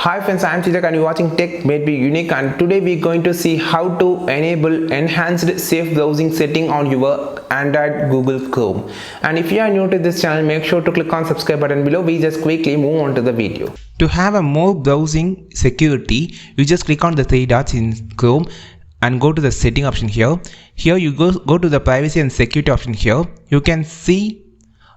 Hi friends, I am Chilak and you're watching Tech Made Be Unique, and today we're going to see how to enable enhanced safe browsing setting on your Android Google Chrome. And if you are new to this channel, make sure to click on subscribe button below. We just quickly move on to the video. To have a more browsing security, you just click on the three dots in Chrome and go to the setting option here. Here you go to the privacy and security option here. You can see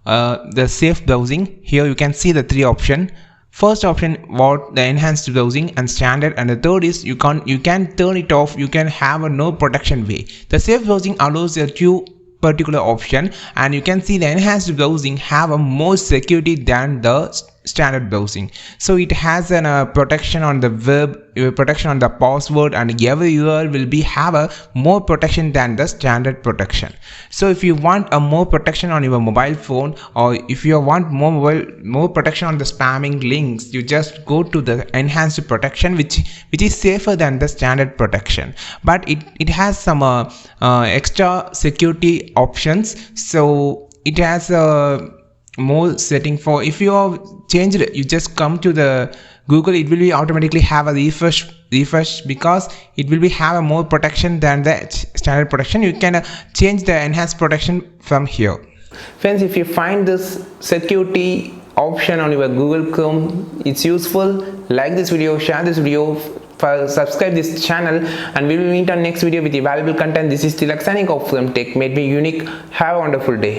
the safe browsing. Here you can see the three options. First option what the enhanced browsing and standard, and the third is you can turn it off. You can have a no protection way. The safe browsing allows a two particular option, and you can see the enhanced browsing have a more security than the standard browsing. So it has an protection on the web, protection on the password, and every URL will be have a more protection than the standard protection. So if you want a more protection on your mobile phone, or if you want more protection on the spamming links, you just go to the enhanced protection, which is safer than the standard protection, but it has some extra security options. So it has a more setting for, if you have changed it, you just come to the Google, it will be automatically have a refresh because it will be have a more protection than the standard protection. You can change the enhanced protection from here. Friends, if you find this security option on your Google Chrome it's useful, like this video, share this video, subscribe this channel, and we will meet on next video with valuable content. This is Tilak signing off from Tech Made Me Unique. Have a wonderful day.